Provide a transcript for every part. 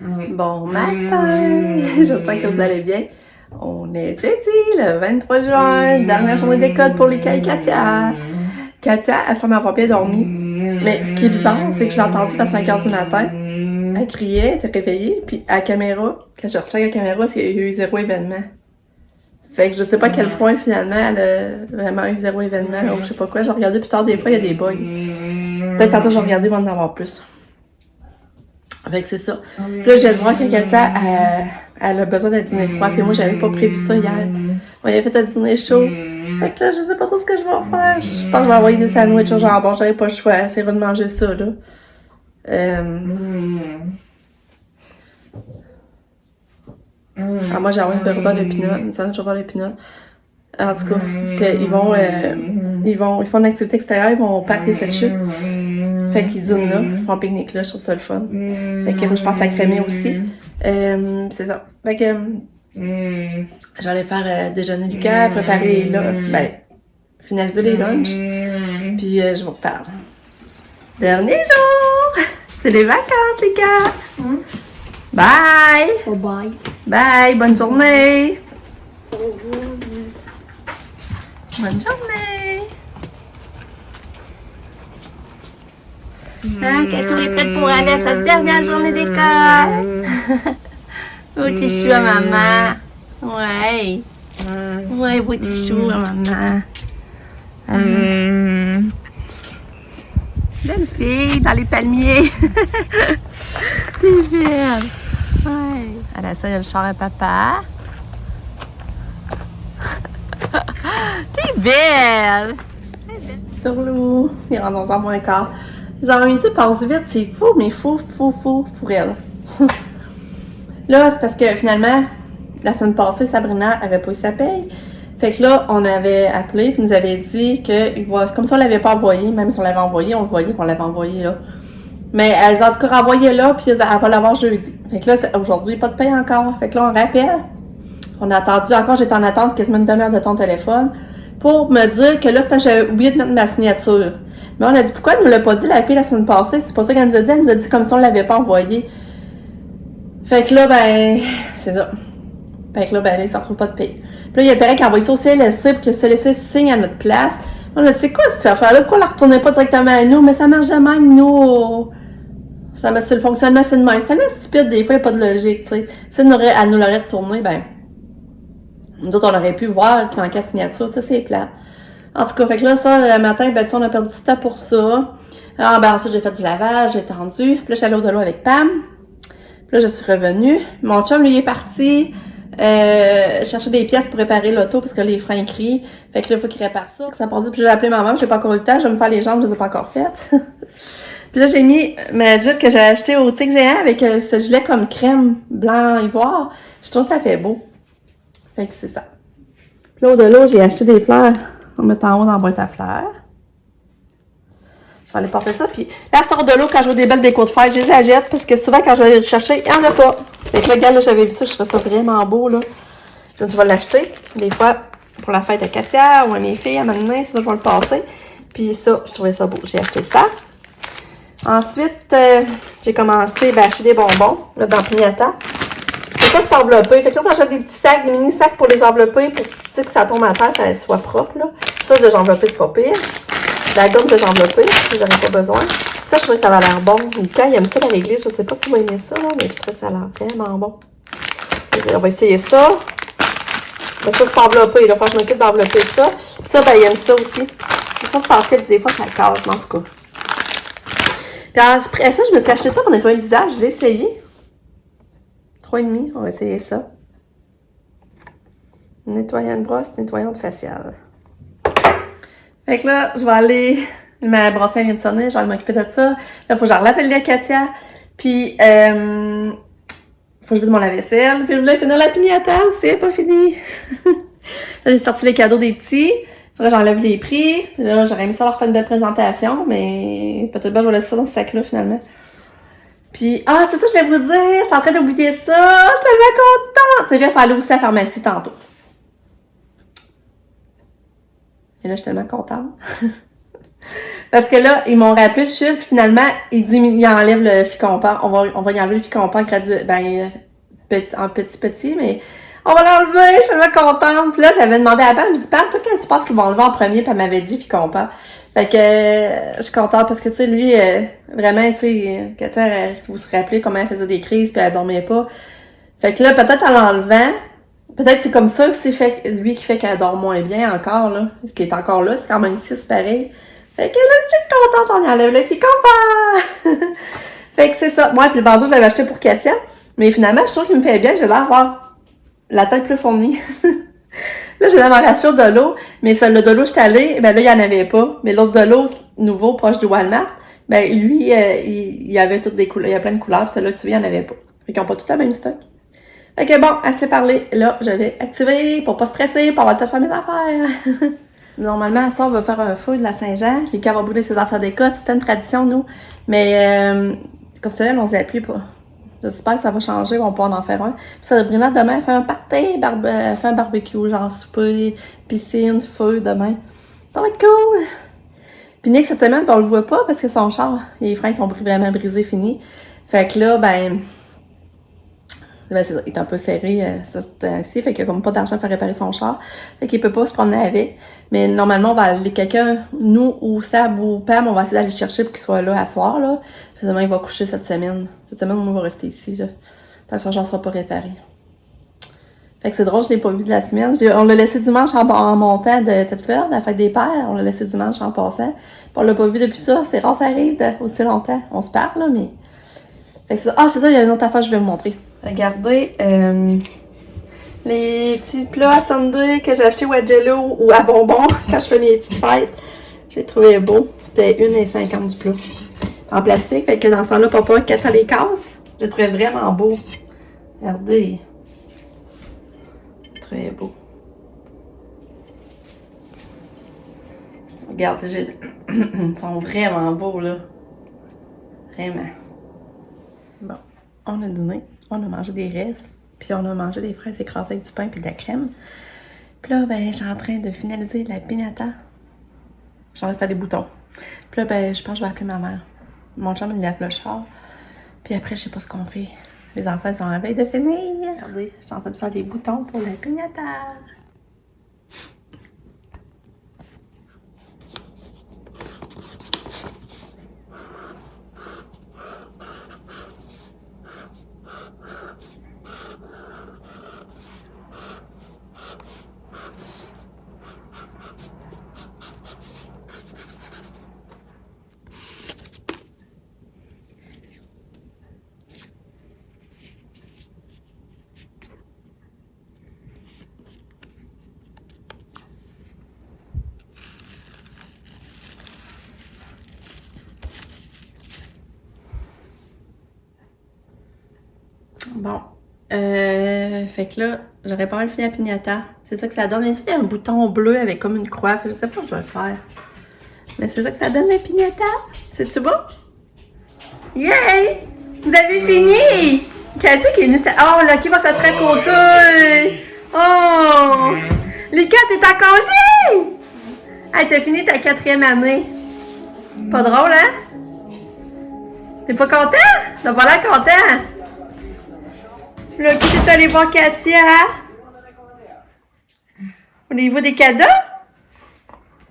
Bon matin! J'espère que vous allez bien. On est jeudi, le 23 juin, dernière journée d'école pour Lucas et Katia. Katia, elle semble avoir bien dormi. Mais ce qui est bizarre, c'est que je l'ai entendue vers 5h du matin. Elle criait, elle était réveillée, puis à la caméra, quand je recheck la caméra, il y a eu 0 événement. Fait que je sais pas à quel point finalement elle a vraiment eu 0 événement, ou je sais pas quoi. J'ai regardé plus tard, des fois il y a des bugs. Peut-être tantôt j'ai regardé avant d'en avoir plus. Fait que c'est ça. Puis là, je viens de voir que Katia, elle a besoin d'un dîner froid. Puis moi, j'avais pas prévu ça hier. On avait fait un dîner chaud. Fait que là, je sais pas trop ce que je vais faire. Je pense que je vais envoyer des sandwichs au jambon. J'avais pas le choix. Essayer de manger ça, là. Moi, j'ai envoyé une beurre de pinot. Une sandwich au beurre de pinot. En tout cas, parce qu'ils vont, ils font une activité extérieure. Ils vont packer cette chute. Fait qu'ils dînent là, ils font un pique-nique là, je trouve ça le fun. Fait que je pense à crémer aussi. C'est ça. Fait que j'allais faire déjeuner Lucas, préparer les lunchs, finaliser les lunchs. Puis je vous reparle. Dernier jour! C'est les vacances, les gars! Bye! Oh bye. Bye! Bonne journée! Bonne journée! Katou est prête pour aller à sa dernière journée d'école. Beau petit chou à maman. Ouais. Ouais, beau petit chou à maman. Belle fille dans les palmiers. T'es belle. Ouais. Alors ça, il y a le char à papa. T'es belle. Tourlou. Il rentre dans un moins quart. Les après-midi passent vite, c'est fou, mais fou réel. Là, c'est parce que finalement, la semaine passée, Sabrina avait pas eu sa paye. Fait que là, on avait appelé et nous avait dit que, comme si on l'avait pas envoyé, même si on l'avait envoyé, on le voyait qu'on l'avait envoyé là. Mais elle a en tout cas renvoyé là, puis elle va l'avoir jeudi. Fait que là, aujourd'hui, pas de paye encore. Fait que là, on rappelle. On a attendu encore, j'étais en attente quasiment une demi-heure de ton téléphone pour me dire que là, c'est parce que j'avais oublié de mettre ma signature. Mais on a dit, pourquoi elle nous l'a pas dit, la fille, la semaine passée? C'est pas ça qu'elle nous a dit. Elle nous a dit comme si on l'avait pas envoyé. Fait que là, c'est ça. Fait que là, là, il s'en retrouve pas de paye. Puis là, il y a Perret qui a envoyé ça au CLSC pour que le CLSC signe à notre place. On a dit, c'est quoi cette affaire-là? Pourquoi on la retournait pas directement à nous? Mais ça marche de même, nous. C'est le fonctionnement, c'est de même. C'est tellement stupide, des fois, il n'y a pas de logique, tu sais. Si elle nous l'aurait retourné, nous autres, on aurait pu voir qu'il manquait la signature, tu sais, c'est plate. En tout cas, fait que là, ça, le matin, on a perdu du temps pour ça. Alors, ensuite, j'ai fait du lavage, j'ai tendu. Puis là, j'allais au de l'eau avec Pam. Puis là, je suis revenue. Mon chum, lui, est parti chercher des pièces pour réparer l'auto parce que les freins crient. Fait que là, il faut qu'il répare ça. Ça passe. Puis j'ai appelé maman, j'ai pas encore eu le temps. Je vais me faire les jambes, je les ai pas encore faites. Puis là, j'ai mis ma jupe que j'ai achetée au Tic Géant avec ce gilet comme crème blanc ivoire. Je trouve que ça fait beau. Fait que c'est ça. Puis là, au de l'eau, j'ai acheté des fleurs. On va mettre en haut dans la boîte à fleurs. Je vais aller porter ça. Puis là, sort de l'eau, quand je vois des belles bécots de fer, je les achète parce que souvent, quand je vais aller chercher, il n'y en a pas. Fait que là, regarde, là, j'avais vu ça, je trouvais ça vraiment beau, là. Je vais l'acheter. Des fois, pour la fête à Katia ou à mes filles, à ma main, ça, je vais le passer. Puis ça, je trouvais ça beau. J'ai acheté ça. Ensuite, j'ai commencé à acheter des bonbons, là, dans Pignata. Et ça, c'est pas enveloppé. Fait que là, quand j'achète des petits sacs, des mini-sacs pour les envelopper, pour que ça tombe à terre, ça soit propre, là. Ça, de enveloppé, c'est pas pire. La gomme de enveloppé, j'en ai pas besoin. Ça, je trouve que ça va l'air bon. Lucas, il aime ça, la réglisse. Je sais pas si vous aimez ça, là, mais je trouve que ça a l'air vraiment bon. On va essayer ça. Mais ça, c'est pas enveloppé. Il va falloir que je m'occupe d'envelopper ça. Ça, il aime ça aussi. Ça, je pense que des fois, ça casse, mais en tout cas. Puis après ça, je me suis acheté ça pour nettoyer le visage. Je l'ai essayé. 3,5. On va essayer ça. Nettoyant de brosse, nettoyante faciale. Fait que là, je vais aller. Ma brosse vient de sonner, je vais aller m'occuper de ça. Là, il faut que je l'appelle à Katia. Puis, faut que je vide mon lave-vaisselle. Puis, je voulais finir la pignata aussi, elle n'est pas finie. Là, j'ai sorti les cadeaux des petits. Faudrait que j'enlève les prix. Là, j'aurais aimé ça leur faire une belle présentation, mais peut-être bien je vais laisser ça dans ce sac-là, finalement. Puis, c'est ça, je voulais vous dire. Je suis en train d'oublier ça. Je suis tellement contente. C'est bien, il faut aller aussi à la pharmacie tantôt. Et là, je suis tellement contente. Parce que là, ils m'ont rappelé le chiffre, puis finalement, il enlève le Ficompa. On va y enlever le Ficompa graduel, en petit, mais on va l'enlever, je suis tellement contente. Puis là, j'avais demandé à Pam, elle me dit, Pam, toi, quand tu penses qu'ils vont enlever en premier, puis elle m'avait dit Ficompa. Fait que, je suis contente parce que, tu sais, lui, vraiment, tu sais, vous vous rappelez comment elle faisait des crises, puis elle dormait pas. Fait que là, peut-être en l'enlevant, peut-être c'est comme ça que c'est fait, lui qui fait qu'elle dort moins bien encore, là. Ce qui est encore là, c'est quand même 6 pareil. Fait que là, je suis contente, on y enlève le Ficompa! Fait que c'est ça. Moi, puis le bandeau, je l'avais acheté pour Katia. Mais finalement, je trouve qu'il me fait bien. J'ai l'air d'avoir la tête plus fournie. Là, j'ai ma ration de l'eau. Mais celle de l'eau, je suis allée, ben là, il n'y en avait pas. Mais l'autre de l'eau, nouveau, proche du Walmart, ben lui, il y avait toutes des couleurs. Il y a plein de couleurs. Puis celle-là, tu vois, il n'y en avait pas. Fait qu'ils n'ont pas tout le même stock. Fait que bon, assez parlé. Là, je vais activer pour pas stresser, pour avoir tout faire mes affaires. Normalement, à soir, on va faire un feu de la Saint-Jean. Les gars vont brûler ses affaires d'école. C'est une tradition, nous. Mais, comme c'est là, on se appuie pas. J'espère que ça va changer, on va pouvoir en faire un. Puis Sabrina, demain, elle fait un party, elle fait un barbecue, genre souper, piscine, feu, demain. Ça va être cool! Puis Nick, cette semaine, ben, on le voit pas parce que son char, les freins sont vraiment brisés, finis. Fait que là, ben c'est ça, il est un peu serré, ça c'est ainsi, fait qu'il a comme pas d'argent pour faire réparer son char. Fait qu'il peut pas se promener avec. Mais normalement, on va aller quelqu'un, nous ou Sab ou Pam, on va essayer d'aller le chercher pour qu'il soit là à soir, là. Finalement, il va coucher cette semaine. Cette semaine, on va rester ici, là. Tant que son char sera pas réparé. Fait que c'est drôle, je l'ai pas vu de la semaine. On l'a laissé dimanche en montant de Thetford, la fête des pères. On l'a laissé dimanche en passant. Puis on l'a pas vu depuis ça. C'est rare, ça arrive aussi longtemps. On se parle, là, mais... Fait que c'est ça. Ah, c'est ça, il y a une autre affaire que je vais vous montrer. Regardez, les petits plats à sundae que j'ai acheté au Jello ou à bonbons quand je fais mes petites fêtes. J'ai trouvé beau. C'était 1,50 du plat. En plastique, fait que dans ce temps-là, papa, quand ça les casse, je le trouvais vraiment beau. Regardez. Très beau. Regardez, ils sont vraiment beaux, là. Vraiment. Bon, on a dîné. On a mangé des restes, puis on a mangé des fraises écrasées avec du pain puis de la crème. Puis là, ben, je suis en train de finaliser la pinata. Je suis en train de faire des boutons. Puis là, ben, je pense que je vais appeler ma mère. Mon chum, il lève le char. Puis après, je sais pas ce qu'on fait. Les enfants sont en veille de finir. Regardez, je suis en train de faire des boutons pour la pinata. Bon. Fait que là, j'aurais pas mal fini la piñata. C'est ça que ça donne. Ici, il y a un bouton bleu avec comme une croix. Je sais pas, je dois le faire. Mais c'est ça que ça donne la piñata. C'est-tu beau? Yay! Vous avez fini! Cathy qui est venue. Oh, là, qui va s'asseoir à côté? Oh! Lika, t'es en congé! Hey, t'as fini ta 4e année. Pas drôle, hein? T'es pas content? T'as pas l'air content? Là, qui t'es allé voir Katia? Au niveau des cadeaux?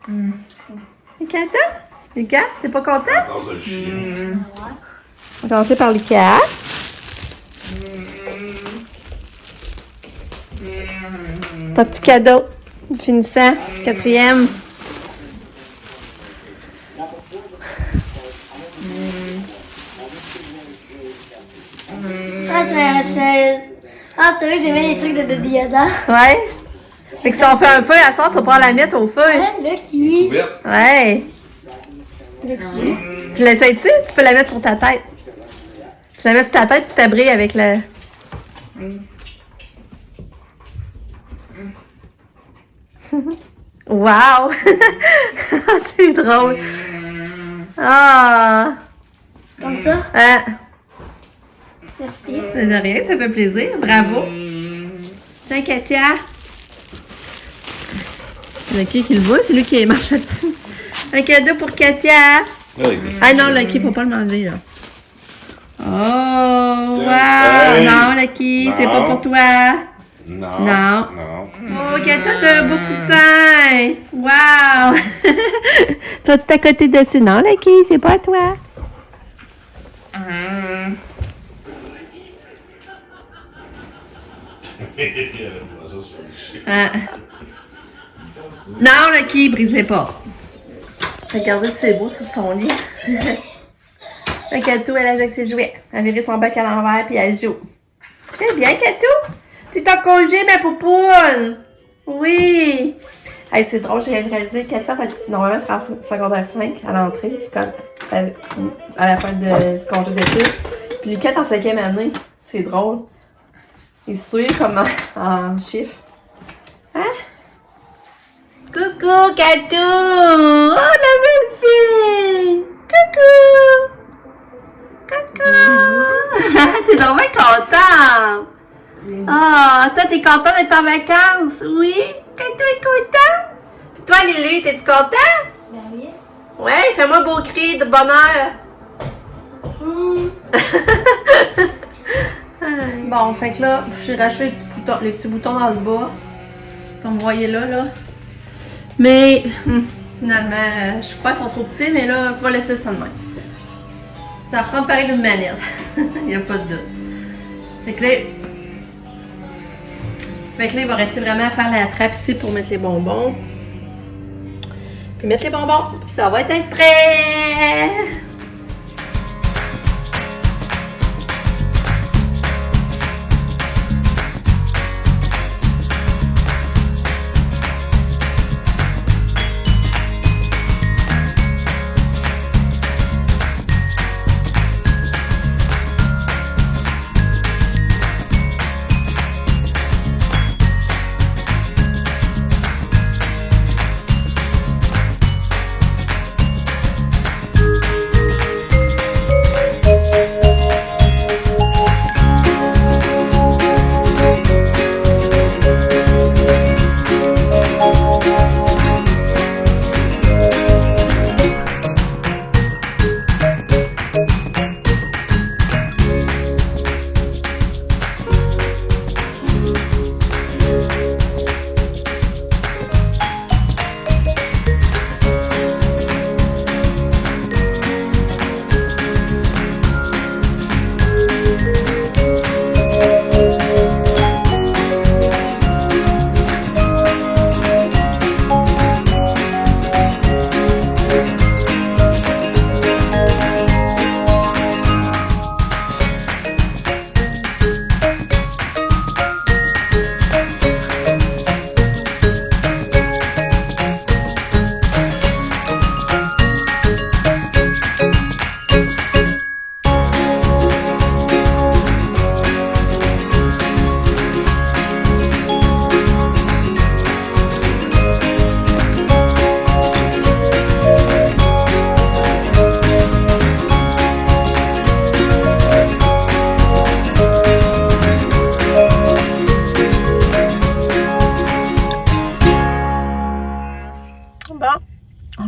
Les cadeaux? Les gars, t'es pas content? On va commencer par Lika. Ton petit cadeau. Finissant. 4e. C'est vrai que j'aimais les trucs de Baby Yoda. Ouais. Fait que si on fait un peu à soir, tu vas pouvoir la mettre au feu. Le kiwi. Ouais. Le kiwi. Tu l'essayes-tu? Tu peux la mettre sur ta tête. Tu la mets sur ta tête et tu t'abrites avec le... Wow! C'est drôle. Ah! Comme ça? Ah! Merci. De rien, ça fait plaisir. Bravo. Tiens, Katia. C'est qui le voit? C'est lui qui marche dessus. Un cadeau pour Katia. Oui. Ah non, Lucky, faut pas le manger, là. Oh, wow! Hey. Non, Lucky, c'est pas pour toi. Non. Non. Non. Oh, Katia, t'as un beau coussin! Wow! Toi, tu t'es à côté dessus. Non, Lucky, c'est pas à toi. Ça, c'est Ah. Non, Lucky, brise-les pas. Regardez si c'est beau sur son lit. Le Katou, elle a avec ses jouets. Elle a viré son bac à l'envers puis elle joue. Tu fais bien, Katou? Tu es en congé, ma poupoune! Oui! Hey, c'est drôle, j'ai réalisé que Katia, normalement, elle sera en secondaire 5 à l'entrée. C'est comme à la fin du congé d'études. Puis les 4 en 5e année, c'est drôle. Ils se suivent comme en chiffres. Hein? Coucou, Katou! Oh, la belle fille! Coucou! Coucou! T'es vraiment contente! Ah, toi, t'es content d'être en vacances? Oui? Katou est content? Puis toi, Lulu, t'es-tu content? Ben oui. Ouais, fais-moi un beau cri de bonheur. Bon, fait que là, j'ai racheté les petits boutons dans le bas. Comme vous voyez là. Mais, finalement, je crois qu'ils sont trop petits, mais là, on va laisser ça de même. Ça ressemble pareil d'une manette. Il n'y a pas de doute. Fait que là, il va rester vraiment à faire la trappe ici pour mettre les bonbons. Puis mettre les bonbons, puis ça va être prêt!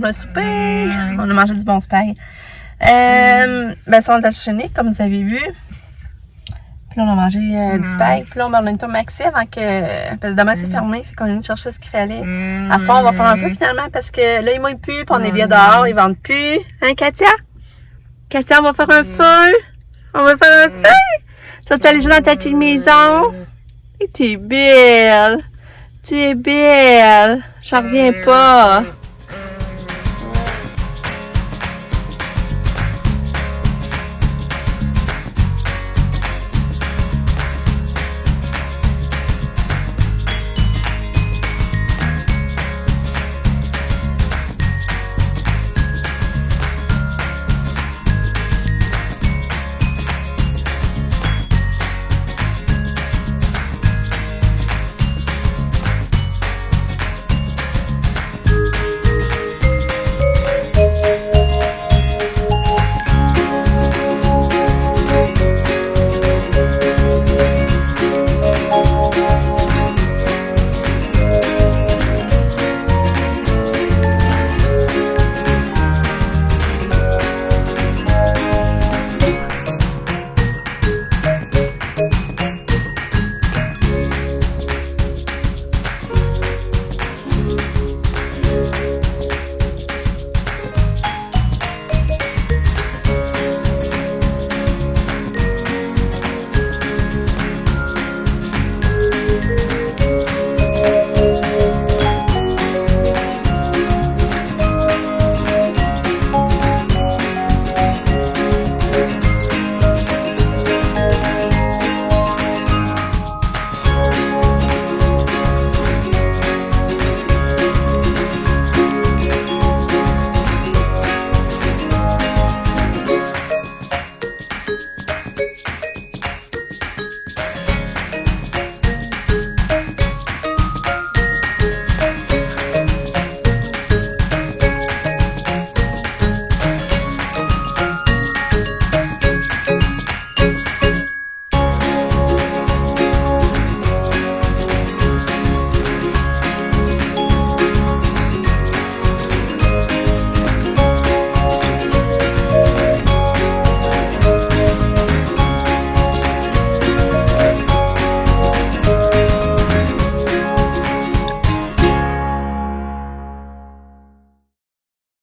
On a soupé, on a mangé du bon spag. Ben ça, on est enchaîné, comme vous avez vu. Puis là, on a mangé du spag. Puis là, on est au Maxi avant que... Parce que demain, c'est fermé, fait qu'on est venu chercher ce qu'il fallait. À ce soir, on va faire un feu finalement, parce que là, ils mouillent plus, puis on est bien dehors, ils vendent plus. Hein, Katia? Katia, on va faire un feu? On va faire un feu? Tu vas aller jouer dans ta petite maison? Et t'es belle! Tu es belle! J'en reviens pas!